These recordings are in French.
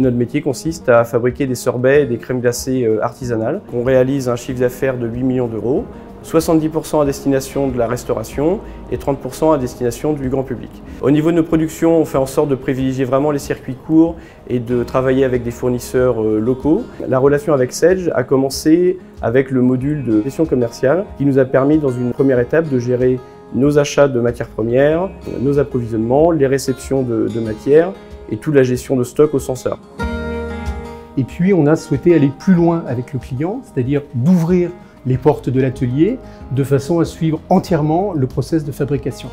Notre métier consiste à fabriquer des sorbets et des crèmes glacées artisanales. On réalise un chiffre d'affaires de 8 millions d'euros, 70% à destination de la restauration et 30% à destination du grand public. Au niveau de nos productions, on fait en sorte de privilégier vraiment les circuits courts et de travailler avec des fournisseurs locaux. La relation avec Sedge a commencé avec le module de gestion commerciale qui nous a permis dans une première étape de gérer nos achats de matières premières, nos approvisionnements, les réceptions de matières et toute la gestion de stock au sens large. Et puis on a souhaité aller plus loin avec le client, c'est-à-dire d'ouvrir les portes de l'atelier de façon à suivre entièrement le process de fabrication.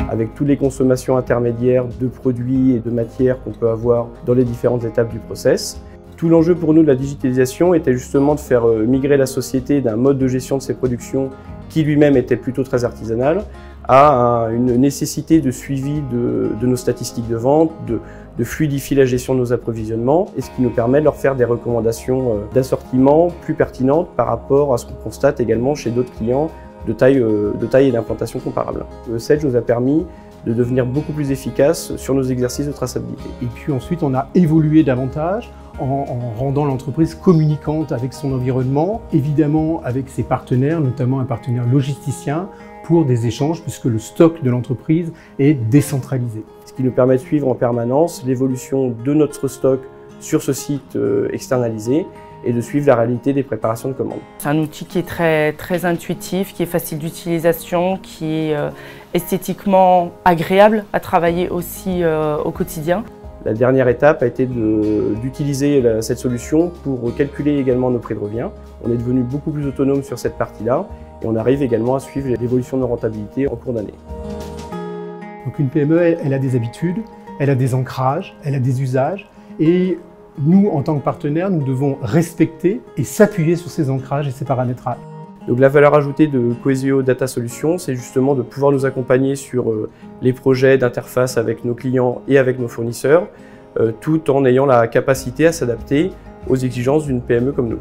Avec toutes les consommations intermédiaires de produits et de matières qu'on peut avoir dans les différentes étapes du process. Tout l'enjeu pour nous de la digitalisation était justement de faire migrer la société d'un mode de gestion de ses productions qui lui-même était plutôt très artisanal à une nécessité de suivi de nos statistiques de vente, de fluidifier la gestion de nos approvisionnements, et ce qui nous permet de leur faire des recommandations d'assortiment plus pertinentes par rapport à ce qu'on constate également chez d'autres clients de taille et d'implantation comparables. Sedge nous a permis de devenir beaucoup plus efficace sur nos exercices de traçabilité. Et puis ensuite, on a évolué davantage en rendant l'entreprise communicante avec son environnement, évidemment avec ses partenaires, notamment un partenaire logisticien, pour des échanges puisque le stock de l'entreprise est décentralisé. Ce qui nous permet de suivre en permanence l'évolution de notre stock sur ce site externalisé et de suivre la réalité des préparations de commandes. C'est un outil qui est très intuitif, qui est facile d'utilisation, qui est esthétiquement agréable à travailler aussi au quotidien. La dernière étape a été d'utiliser cette solution pour calculer également nos prix de revient. On est devenu beaucoup plus autonome sur cette partie-là et on arrive également à suivre l'évolution de nos rentabilités en cours d'année. Donc une PME, elle a des habitudes, elle a des ancrages, elle a des usages et nous, en tant que partenaires, nous devons respecter et s'appuyer sur ces ancrages et ces paramétrages. Donc la valeur ajoutée de Coesio Data Solutions, c'est justement de pouvoir nous accompagner sur les projets d'interface avec nos clients et avec nos fournisseurs, tout en ayant la capacité à s'adapter aux exigences d'une PME comme nous.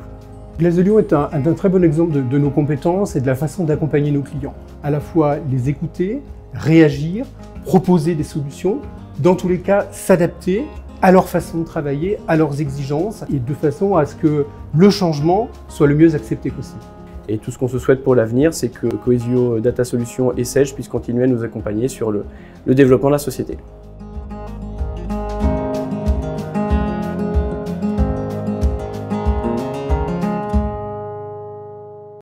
Glazelio est un très bon exemple de nos compétences et de la façon d'accompagner nos clients. À la fois les écouter, réagir, proposer des solutions, dans tous les cas s'adapter à leur façon de travailler, à leurs exigences et de façon à ce que le changement soit le mieux accepté possible. Et tout ce qu'on se souhaite pour l'avenir, c'est que Coesio Data Solutions et Sedge puissent continuer à nous accompagner sur le développement de la société.